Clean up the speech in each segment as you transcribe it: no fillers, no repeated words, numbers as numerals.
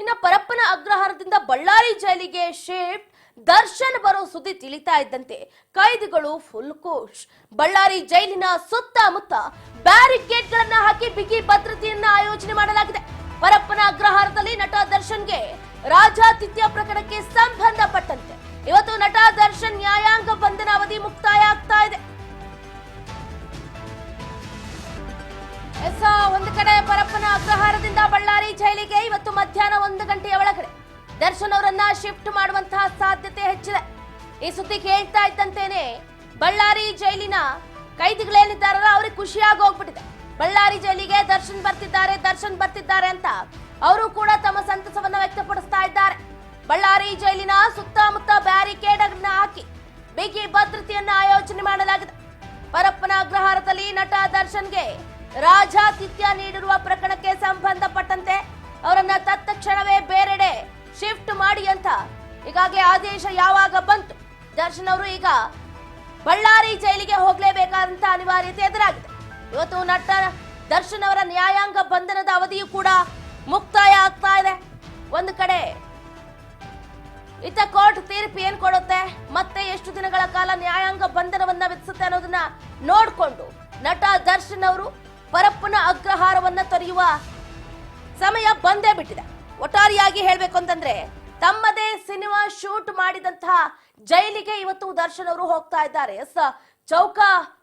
ಇನ್ನು ಪರಪ್ಪನ ಅಗ್ರಹಾರದಿಂದ ಬಳ್ಳಾರಿ ಜೈಲಿಗೆ ಶಿಫ್ಟ್ ದರ್ಶನ್ ಬರೋ ಸುದ್ದಿ ತಿಳಿತಾ ಇದ್ದಂತೆ ಕೈದಿಗಳು ಫುಲ್ ಖುಷ್. ಬಳ್ಳಾರಿ ಜೈಲಿನ ಸುತ್ತಮುತ್ತ ಬ್ಯಾರಿಕೇಡ್ಗಳನ್ನ ಹಾಕಿ ಬಿಗಿ ಭದ್ರತೆಯನ್ನ ಆಯೋಜನೆ ಮಾಡಲಾಗಿದೆ. ಪರಪ್ಪನ ಅಗ್ರಹಾರದಲ್ಲಿ ನಟ ದರ್ಶನ್ಗೆ ರಾಜಾತಿಥ್ಯ ಪ್ರಕರಣಕ್ಕೆ ಸಂಬಂಧಪಟ್ಟಂತೆ ಇವತ್ತು ನಟ ದರ್ಶನ್ ನ್ಯಾಯಾಂಗ ಬಂಧನ ಅವಧಿ ಮುಕ್ತಾಯ ಆಗ್ತಾ ಇದೆ. ಒಂದು ಕಡೆ ಪರಪ್ಪನ ಅಗ್ರಹಾರದಿಂದ ಬಳ್ಳಾರಿ ಜೈಲಿಗೆ ಇವತ್ತು ಮಧ್ಯಾಹ್ನ 1 ಗಂಟೆಯ ಒಳಗಡೆ ದರ್ಶನ್ ಅವರನ್ನ ಶಿಫ್ಟ್ ಮಾಡುವಂತಹ ಸಾಧ್ಯತೆ ಹೆಚ್ಚಿದೆ. ಈ ಸುದ್ದಿ ಕೇಳ್ತಾ ಇದ್ದಂತೇನೆ ಬಳ್ಳಾರಿ ಜೈಲಿನ ಕೈದಿಗಳೇನಿದ್ದಾರಲ್ಲ ಅವ್ರಿಗೆ ಖುಷಿಯಾಗಿ ಹೋಗ್ಬಿಟ್ಟಿದೆ. ಬಳ್ಳಾರಿ ಜೈಲಿಗೆ ದರ್ಶನ್ ಬರ್ತಿದ್ದಾರೆ ಅಂತ ಅವರು ಕೂಡ ತಮ್ಮ ಸಂತಸವನ್ನ ವ್ಯಕ್ತಪಡಿಸ್ತಾ ಇದ್ದಾರೆ. ಬಳ್ಳಾರಿ ಜೈಲಿನ ಸುತ್ತಮುತ್ತ ಬ್ಯಾರಿಕೇಡ್ ಅನ್ನ ಹಾಕಿ ಬಿಗಿ ಭದ್ರತೆಯನ್ನ ಆಯೋಜನೆ ಮಾಡಲಾಗಿದೆ. ಪರಪ್ಪನ ಅಗ್ರಹಾರದಲ್ಲಿ ನಟ ದರ್ಶನ್ಗೆ ರಾಜಾತಿಥ್ಯ ನೀಡಿರುವ ಪ್ರಕರಣಕ್ಕೆ ಸಂಬಂಧಪಟ್ಟಂತೆ ಅವರನ್ನ ತತ್ಕ್ಷಣವೇ ಬೇರೆಡೆ ಶಿಫ್ಟ್ ಮಾಡಿ ಅಂತ ಈಗಾಗಲೇ ಆದೇಶ ಯಾವಾಗ ಬಂತು, ದರ್ಶನ್ ಅವರು ಈಗ ಬಳ್ಳಾರಿ ಜೈಲಿಗೆ ಹೋಗಲೇಬೇಕಾದಂತ ಅನಿವಾರ್ಯತೆ ಎದುರಾಗಿದೆ. ಇವತ್ತು ನಟ ದರ್ಶನ್ ಅವರ ನ್ಯಾಯಾಂಗ ಬಂಧನದ ಅವಧಿಯು ಕೂಡ ಮುಕ್ತಾಯ ಆಗ್ತಾ ಇದೆ. ಒಂದು ಕಡೆ ಇತ್ತ ಕೋರ್ಟ್ ತೀರ್ಪು ಏನ್ ಕೊಡುತ್ತೆ, ಮತ್ತೆ ಎಷ್ಟು ದಿನಗಳ ಕಾಲ ನ್ಯಾಯಾಂಗ ಬಂಧನವನ್ನ ವಿಧಿಸುತ್ತೆ ಅನ್ನೋದನ್ನ ನೋಡ್ಕೊಂಡು ನಟ ದರ್ಶನ್ ಅವರು ಪರಪ್ಪನ ಅಗ್ರಹಾರವನ್ನ ತೊರೆಯುವ ಸಮಯ ಬಂದೇ ಬಿಟ್ಟಿದೆ. ಒಟ್ಟಾರೆಯಾಗಿ ಹೇಳ್ಬೇಕು ಅಂತಂದ್ರೆ ತಮ್ಮದೇ ಸಿನಿಮಾ ಶೂಟ್ ಮಾಡಿದಂತಹ ಜೈಲಿಗೆ ಇವತ್ತು ದರ್ಶನ್ ಅವರು ಹೋಗ್ತಾ ಇದ್ದಾರೆ. ಚೌಕ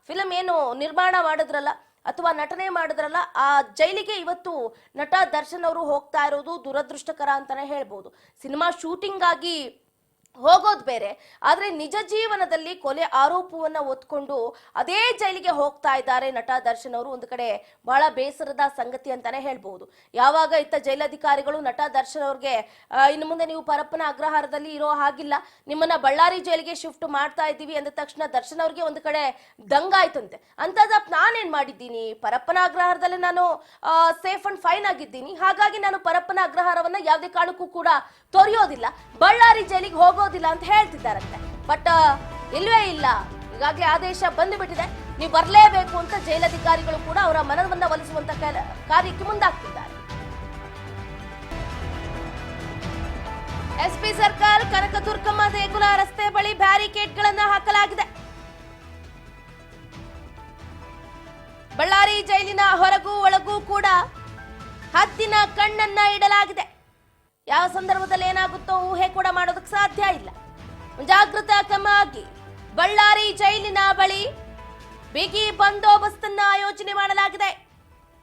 ಫಿಲಂ ಏನು ನಿರ್ಮಾಣ ಮಾಡಿದ್ರಲ್ಲ ಅಥವಾ ನಟನೆ ಮಾಡಿದ್ರಲ್ಲ, ಆ ಜೈಲಿಗೆ ಇವತ್ತು ನಟ ದರ್ಶನ್ ಅವರು ಹೋಗ್ತಾ ಇರೋದು ದುರದೃಷ್ಟಕರ ಅಂತಾನೆ ಹೇಳ್ಬೋದು. ಸಿನಿಮಾ ಶೂಟಿಂಗ್ ಆಗಿ ಹೋಗೋದು ಬೇರೆ, ಆದ್ರೆ ನಿಜ ಜೀವನದಲ್ಲಿ ಕೊಲೆ ಆರೋಪವನ್ನ ಹೊತ್ಕೊಂಡು ಅದೇ ಜೈಲಿಗೆ ಹೋಗ್ತಾ ಇದ್ದಾರೆ ನಟ ದರ್ಶನ್ ಅವರು. ಒಂದು ಕಡೆ ಬಹಳ ಬೇಸರದ ಸಂಗತಿ ಅಂತಾನೆ ಹೇಳ್ಬಹುದು. ಯಾವಾಗ ಇತ್ತ ಜೈಲಧಿಕಾರಿಗಳು ನಟ ದರ್ಶನ್ ಅವ್ರಿಗೆ ಇನ್ನು ಮುಂದೆ ನೀವು ಪರಪ್ಪನ ಅಗ್ರಹಾರದಲ್ಲಿ ಇರೋ ಹಾಗಿಲ್ಲ, ನಿಮ್ಮನ್ನ ಬಳ್ಳಾರಿ ಜೈಲಿಗೆ ಶಿಫ್ಟ್ ಮಾಡ್ತಾ ಇದ್ದೀವಿ ಅಂದ ತಕ್ಷಣ ದರ್ಶನ್ ಅವ್ರಿಗೆ ಒಂದು ಕಡೆ ದಂಗಾಯ್ತಂತೆ. ಅಂತದ ನಾನೇನ್ ಮಾಡಿದ್ದೀನಿ, ಪರಪ್ಪನ ಅಗ್ರಹಾರದಲ್ಲಿ ನಾನು ಸೇಫ್ ಅಂಡ್ ಫೈನ್ ಆಗಿದ್ದೀನಿ, ಹಾಗಾಗಿ ನಾನು ಪರಪ್ಪನ ಅಗ್ರಹಾರವನ್ನ ಯಾವುದೇ ಕಾರಣಕ್ಕೂ ಕೂಡ ತೊರೆಯೋದಿಲ್ಲ, ಬಳ್ಳಾರಿ ಜೈಲಿಗೆ ಹೋಗೋದಿಲ್ಲ ಅಂತ ಹೇಳ್ತಿದ್ದಾರಂತೆ. ಬಟ್ ಇಲ್ವೇ ಇಲ್ಲ, ಈಗಾಗಲೇ ಆದೇಶ ಬಂದು ಬಿಟ್ಟಿದೆ, ನೀವು ಬರಲೇಬೇಕು ಅಂತ ಜೈಲಧಿಕಾರಿಗಳು ಕೂಡ ಅವರ ಮನವನ್ನ ಒಲಿಸುವಂತ ಕಾರ್ಯಕ್ಕೆ ಮುಂದಾಗ್ತಿದ್ದಾರೆ. ಎಸ್ಪಿ ಸರ್ಕಲ್, ಕನಕದುರ್ಗಮ್ಮ ದೇಗುಲ ರಸ್ತೆ ಬಳಿ ಬ್ಯಾರಿಕೇಡ್ಗಳನ್ನ ಹಾಕಲಾಗಿದೆ. ಬಳ್ಳಾರಿ ಜೈಲಿನ ಹೊರಗೂ ಒಳಗೂ ಕೂಡ ಹದ್ದಿನ ಕಣ್ಣನ್ನ ಇಡಲಾಗಿದೆ. ಯಾವ ಸಂದರ್ಭದಲ್ಲಿ ಏನಾಗುತ್ತೋ ಊಹೆ ಕೂಡ ಮಾಡೋದಕ್ಕೆ ಸಾಧ್ಯ ಇಲ್ಲ. ಜಾಗೃತಾ ಕ್ರಮವಾಗಿ ಬಳ್ಳಾರಿ ಜೈಲಿನ ಬಳಿ ಬಿಗಿ ಬಂದೋಬಸ್ತನ್ನ ಆಯೋಜನೆ ಮಾಡಲಾಗಿದೆ.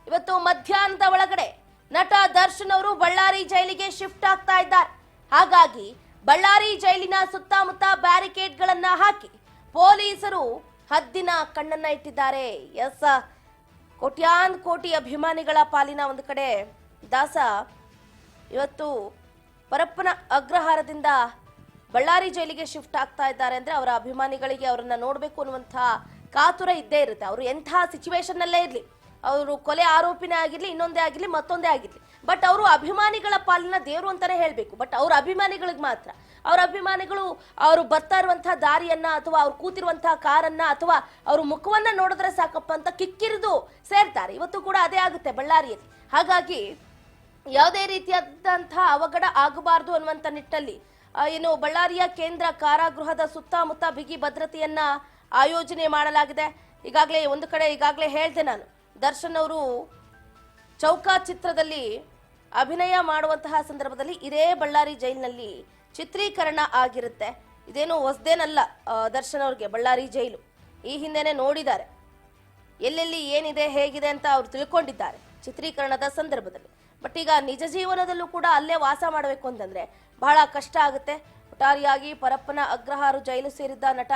ಇವತ್ತು ಮಧ್ಯಾಹ್ನದ ಒಳಗಡೆ ನಟ ದರ್ಶನ್ ಅವರು ಬಳ್ಳಾರಿ ಜೈಲಿಗೆ ಶಿಫ್ಟ್ ಆಗ್ತಾ ಇದ್ದಾರೆ. ಹಾಗಾಗಿ ಬಳ್ಳಾರಿ ಜೈಲಿನ ಸುತ್ತಮುತ್ತ ಬ್ಯಾರಿಕೇಡ್ಗಳನ್ನ ಹಾಕಿ ಪೊಲೀಸರು ಹದ್ದಿನ ಕಣ್ಣನ್ನ ಇಟ್ಟಿದ್ದಾರೆ. ಕೋಟ್ಯಾನ್ ಕೋಟಿ ಅಭಿಮಾನಿಗಳ ಪಾಲಿನ ಒಂದು ಕಡೆ ದಾಸ ಇವತ್ತು ಪರಪ್ಪನ ಅಗ್ರಹಾರದಿಂದ ಬಳ್ಳಾರಿ ಜೈಲಿಗೆ ಶಿಫ್ಟ್ ಆಗ್ತಾ ಇದ್ದಾರೆ ಅಂದ್ರೆ ಅವರ ಅಭಿಮಾನಿಗಳಿಗೆ ಅವರನ್ನ ನೋಡ್ಬೇಕು ಅನ್ನುವಂತಹ ಕಾತುರ ಇದ್ದೇ ಇರುತ್ತೆ. ಅವರು ಎಂಥ ಸಿಚುವೇಶನ್ ನಲ್ಲೇ ಇರ್ಲಿ, ಅವರು ಕೊಲೆ ಆರೋಪಿನೇ ಆಗಿರ್ಲಿ, ಇನ್ನೊಂದೇ ಆಗಿರ್ಲಿ, ಮತ್ತೊಂದೇ ಆಗಿರ್ಲಿ, ಬಟ್ ಅವರು ಅಭಿಮಾನಿಗಳ ಪಾಲಿನ ದೇವರು ಅಂತಾನೆ ಹೇಳ್ಬೇಕು. ಬಟ್ ಅವ್ರ ಅಭಿಮಾನಿಗಳಿಗೆ ಮಾತ್ರ, ಅವ್ರ ಅಭಿಮಾನಿಗಳು ಅವರು ಬರ್ತಾ ಇರುವಂತಹ ದಾರಿಯನ್ನ ಅಥವಾ ಅವ್ರು ಕೂತಿರುವಂತಹ ಕಾರನ್ನ ಅಥವಾ ಅವ್ರ ಮುಖವನ್ನ ನೋಡಿದ್ರೆ ಸಾಕಪ್ಪ ಅಂತ ಕಿಕ್ಕಿರಿದು ಸೇರ್ತಾರೆ. ಇವತ್ತು ಕೂಡ ಅದೇ ಆಗುತ್ತೆ ಬಳ್ಳಾರಿಯಲ್ಲಿ. ಹಾಗಾಗಿ ಯಾವುದೇ ರೀತಿಯಾದಂತಹ ಅವಘಡ ಆಗಬಾರದು ಅನ್ನುವಂಥ ನಿಟ್ಟಲ್ಲಿ ಏನು ಬಳ್ಳಾರಿಯ ಕೇಂದ್ರ ಕಾರಾಗೃಹದ ಸುತ್ತಮುತ್ತ ಬಿಗಿ ಭದ್ರತೆಯನ್ನ ಆಯೋಜನೆ ಮಾಡಲಾಗಿದೆ. ಈಗಾಗಲೇ ಹೇಳ್ದೆ ನಾನು, ದರ್ಶನ್ ಅವರು ಚೌಕ ಚಿತ್ರದಲ್ಲಿ ಅಭಿನಯ ಮಾಡುವಂತಹ ಸಂದರ್ಭದಲ್ಲಿ ಇದೇ ಬಳ್ಳಾರಿ ಜೈಲಿನಲ್ಲಿ ಚಿತ್ರೀಕರಣ ಆಗಿರುತ್ತೆ. ಇದೇನು ಹೊಸದೇನಲ್ಲ ದರ್ಶನ್ ಅವ್ರಿಗೆ ಬಳ್ಳಾರಿ ಜೈಲು. ಈ ಹಿಂದೆನೆ ನೋಡಿದ್ದಾರೆ, ಎಲ್ಲೆಲ್ಲಿ ಏನಿದೆ ಹೇಗಿದೆ ಅಂತ ಅವ್ರು ತಿಳ್ಕೊಂಡಿದ್ದಾರೆ ಚಿತ್ರೀಕರಣದ ಸಂದರ್ಭದಲ್ಲಿ. ಬಟ್ ಈಗ ನಿಜ ಜೀವನದಲ್ಲೂ ಕೂಡ ಅಲ್ಲೇ ವಾಸ ಮಾಡಬೇಕು ಅಂತಂದ್ರೆ ಬಹಳ ಕಷ್ಟ ಆಗುತ್ತೆ. ಒಟ್ಟಾರೆಯಾಗಿ ಪರಪ್ಪನ ಅಗ್ರಹಾರ ಜೈಲು ಸೇರಿದ್ದ ನಟ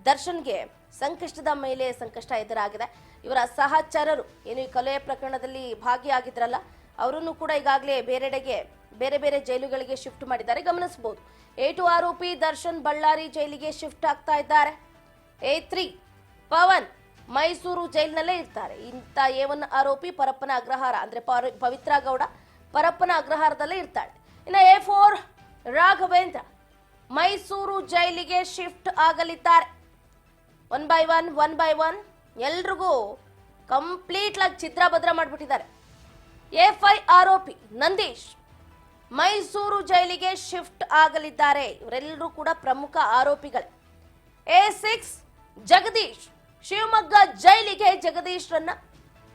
ದರ್ಶನ್ಗೆ ಸಂಕಷ್ಟದ ಮೇಲೆ ಸಂಕಷ್ಟ ಎದುರಾಗಿದೆ. ಇವರ ಸಹಚರರು ಏನು ಈ ಕೊಲೆ ಪ್ರಕರಣದಲ್ಲಿ ಭಾಗಿಯಾಗಿದ್ರಲ್ಲ, ಅವರನ್ನು ಕೂಡ ಈಗಾಗಲೇ ಬೇರೆ ಬೇರೆ ಜೈಲುಗಳಿಗೆ ಶಿಫ್ಟ್ ಮಾಡಿದ್ದಾರೆ. ಗಮನಿಸಬಹುದು, A2 ಆರೋಪಿ ದರ್ಶನ್ ಬಳ್ಳಾರಿ ಜೈಲಿಗೆ ಶಿಫ್ಟ್ ಆಗ್ತಾ ಇದ್ದಾರೆ. A3 ಪವನ್ ಮೈಸೂರು ಜೈಲಿನಲ್ಲೇ ಇರ್ತಾರೆ. ಇಂಥ A1 ಆರೋಪಿ ಪರಪ್ಪನ ಅಗ್ರಹಾರ ಅಂದ್ರೆ ಪವಿತ್ರ ಗೌಡ ಪರಪ್ಪನ ಅಗ್ರಹಾರದಲ್ಲೇ ಇರ್ತಾಳೆ. ಇನ್ನು A4 ರಾಘವೇಂದ್ರ ಮೈಸೂರು ಜೈಲಿಗೆ ಶಿಫ್ಟ್ ಆಗಲಿದ್ದಾರೆ. ಒನ್ ಬೈ ಒನ್ ಎಲ್ರಿಗೂ ಕಂಪ್ಲೀಟ್ ಆಗಿ ಚಿತ್ರ ಭದ್ರ ಮಾಡಿಬಿಟ್ಟಿದ್ದಾರೆ. A5 ಆರೋಪಿ ನಂದೀಶ್ ಮೈಸೂರು ಜೈಲಿಗೆ ಶಿಫ್ಟ್ ಆಗಲಿದ್ದಾರೆ. ಇವರೆಲ್ಲರೂ ಕೂಡ ಪ್ರಮುಖ ಆರೋಪಿಗಳೇ. A6 ಜಗದೀಶ್ ಶಿವಮೊಗ್ಗ ಜೈಲಿಗೆ ಜಗದೀಶ್ರನ್ನ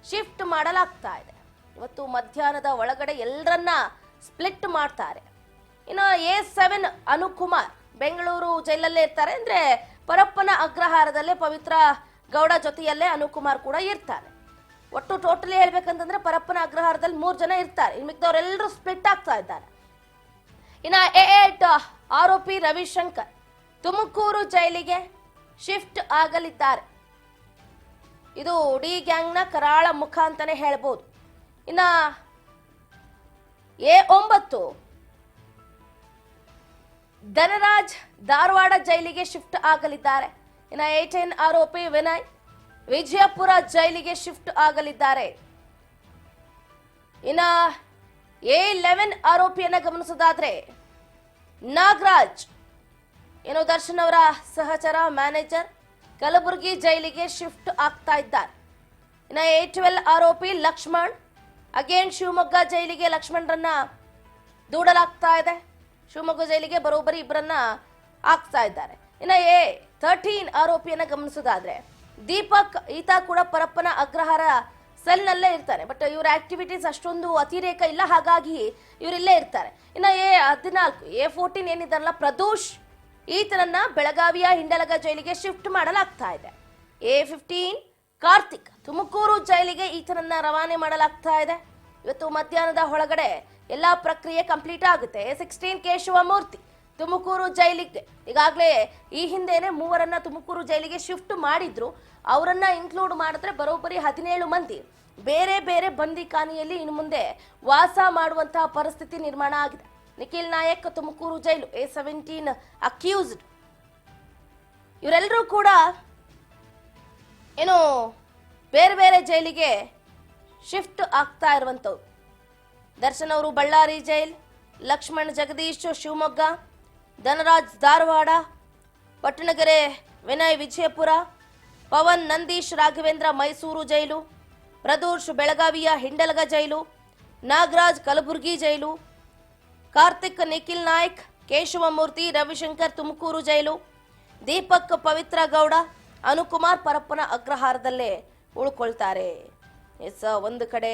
ಶಿಫ್ಟ್ ಮಾಡಲಾಗ್ತಾ ಇದೆ. ಇವತ್ತು ಮಧ್ಯಾಹ್ನದ ಒಳಗಡೆ ಎಲ್ಲರನ್ನ ಸ್ಪ್ಲಿಟ್ ಮಾಡ್ತಾರೆ. ಇನ್ನು A7 ಅನುಕುಮಾರ್ ಬೆಂಗಳೂರು ಜೈಲಲ್ಲೇ ಇರ್ತಾರೆ. ಅಂದ್ರೆ ಪರಪ್ಪನ ಅಗ್ರಹಾರದಲ್ಲೇ ಪವಿತ್ರ ಗೌಡ ಜೊತೆಯಲ್ಲೇ ಅನುಕುಮಾರ್ ಕೂಡ ಇರ್ತಾರೆ. ಒಟ್ಟು ಟೋಟಲಿ ಹೇಳ್ಬೇಕಂತಂದ್ರೆ ಪರಪ್ಪನ ಅಗ್ರಹಾರದಲ್ಲಿ 3 ಜನ ಇರ್ತಾರೆ. ಇನ್ನು ಮಿಕ್ದವರೆಲ್ಲರೂ ಸ್ಪ್ಲಿಟ್ ಆಗ್ತಾ ಇದ್ದಾರೆ. ಇನ್ನು A8 ಆರೋಪಿ ರವಿಶಂಕರ್ ತುಮಕೂರು ಜೈಲಿಗೆ ಶಿಫ್ಟ್ ಆಗಲಿದ್ದಾರೆ. ಇದು ಡಿ ಗ್ಯಾಂಗ್ನ ಕರಾಳ ಮುಖ ಅಂತಾನೆ ಹೇಳ್ಬೋದು. ಇನ್ನ A9 ಧನರಾಜ್ ಧಾರವಾಡ ಜೈಲಿಗೆ ಶಿಫ್ಟ್ ಆಗಲಿದ್ದಾರೆ. ಇನ್ನ A10 ಆರೋಪಿ ವಿನಯ್ ವಿಜಯಪುರ ಜೈಲಿಗೆ ಶಿಫ್ಟ್ ಆಗಲಿದ್ದಾರೆ. ಇನ್ನ A11 ಆರೋಪಿಯನ್ನ ಗಮನಿಸೋದಾದ್ರೆ ನಾಗರಾಜ್ ಏನು ದರ್ಶನ್ ಅವರ ಸಹಚರ ಮ್ಯಾನೇಜರ್ ಕಲಬುರಗಿ ಜೈಲಿಗೆ ಶಿಫ್ಟ್ ಆಗ್ತಾ ಇದ್ದಾರೆ. ಇನ್ನ A12 ಆರೋಪಿ ಲಕ್ಷ್ಮಣ್ ಅಗೇನ್ ಶಿವಮೊಗ್ಗ ಜೈಲಿಗೆ ಲಕ್ಷ್ಮಣರನ್ನ ದೂಡಲಾಗ್ತಾ ಇದೆ. ಶಿವಮೊಗ್ಗ ಜೈಲಿಗೆ ಬರೋಬ್ಬರಿ ಇಬ್ಬರನ್ನ ಹಾಕ್ತಾ ಇದ್ದಾರೆ. ಇನ್ನ A13 ಆರೋಪಿಯನ್ನ ಗಮನಿಸೋದಾದ್ರೆ ದೀಪಕ್ ಈತ ಕೂಡ ಪರಪ್ಪನ ಅಗ್ರಹಾರ ಸೆಲ್ನಲ್ಲೇ ಇರ್ತಾರೆ. ಬಟ್ ಇವರ ಆಕ್ಟಿವಿಟೀಸ್ ಅಷ್ಟೊಂದು ಅತಿರೇಕ ಇಲ್ಲ, ಹಾಗಾಗಿ ಇವರಿಲ್ಲೇ ಇರ್ತಾರೆ. ಇನ್ನ A14 A14 ಏನಿದಾರಲ್ಲ ಪ್ರದೋಷ್ ಈತನನ್ನ ಬೆಳಗಾವಿಯ ಹಿಂಡಲಗ ಜೈಲಿಗೆ ಶಿಫ್ಟ್ ಮಾಡಲಾಗ್ತಾ ಇದೆ. A15 ಕಾರ್ತಿಕ್ ತುಮಕೂರು ಜೈಲಿಗೆ ಈತನನ್ನ ರವಾನೆ ಮಾಡಲಾಗ್ತಾ ಇದೆ. ಇವತ್ತು ಮಧ್ಯಾಹ್ನದ ಒಳಗಡೆ ಎಲ್ಲಾ ಪ್ರಕ್ರಿಯೆ ಕಂಪ್ಲೀಟ್ ಆಗುತ್ತೆ. A16 ಕೇಶವಮೂರ್ತಿ ತುಮಕೂರು ಜೈಲಿಗೆ ಈಗಾಗಲೇ ಈ ಹಿಂದೆನೆ 3 ತುಮಕೂರು ಜೈಲಿಗೆ ಶಿಫ್ಟ್ ಮಾಡಿದ್ರು. ಅವರನ್ನ ಇನ್ಕ್ಲೂಡ್ ಮಾಡಿದ್ರೆ ಬರೋಬ್ಬರಿ 17 ಮಂದಿ ಬೇರೆ ಬೇರೆ ಬಂದಿಖಾನೆಯಲ್ಲಿ ಇನ್ನು ಮುಂದೆ ವಾಸ ಮಾಡುವಂತಹ ಪರಿಸ್ಥಿತಿ ನಿರ್ಮಾಣ ಆಗಿದೆ. ನಿಖಿಲ್ ನಾಯಕ್ ತುಮಕೂರು ಜೈಲು A17 ಅಕ್ಯೂಸ್ಡ್. ಇವರೆಲ್ಲರೂ ಕೂಡ ಏನು ಬೇರೆ ಬೇರೆ ಜೈಲಿಗೆ ಶಿಫ್ಟ್ ಆಗ್ತಾ ಇರುವಂತವ್ರು. ದರ್ಶನ್ ಅವರು ಬಳ್ಳಾರಿ ಜೈಲ್, ಲಕ್ಷ್ಮಣ್ ಜಗದೀಶ್ ಶಿವಮೊಗ್ಗ, ಧನರಾಜ್ ಧಾರವಾಡ, ಪಟ್ಟಣಗೆರೆ ವಿನಯ್ ವಿಜಯಪುರ, ಪವನ್ ನಂದೀಶ್ ರಾಘವೇಂದ್ರ ಮೈಸೂರು ಜೈಲು, ಪ್ರದೋಷ್ ಬೆಳಗಾವಿಯ ಹಿಂಡಲಗ ಜೈಲು, ನಾಗರಾಜ್ ಕಲಬುರಗಿ ಜೈಲು, ಕಾರ್ತಿಕ್ ನಿಖಿಲ್ ನಾಯ್ಕ್ ಕೇಶವಮೂರ್ತಿ ರವಿಶಂಕರ್ ತುಮಕೂರು ಜೈಲು, ದೀಪಕ್ ಪವಿತ್ರ ಗೌಡ ಅನುಕುಮಾರ್ ಪರಪ್ಪನ ಅಗ್ರಹಾರದಲ್ಲೇ ಉಳ್ಕೊಳ್ತಾರೆ. ಒಂದು ಕಡೆ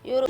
ಇವರು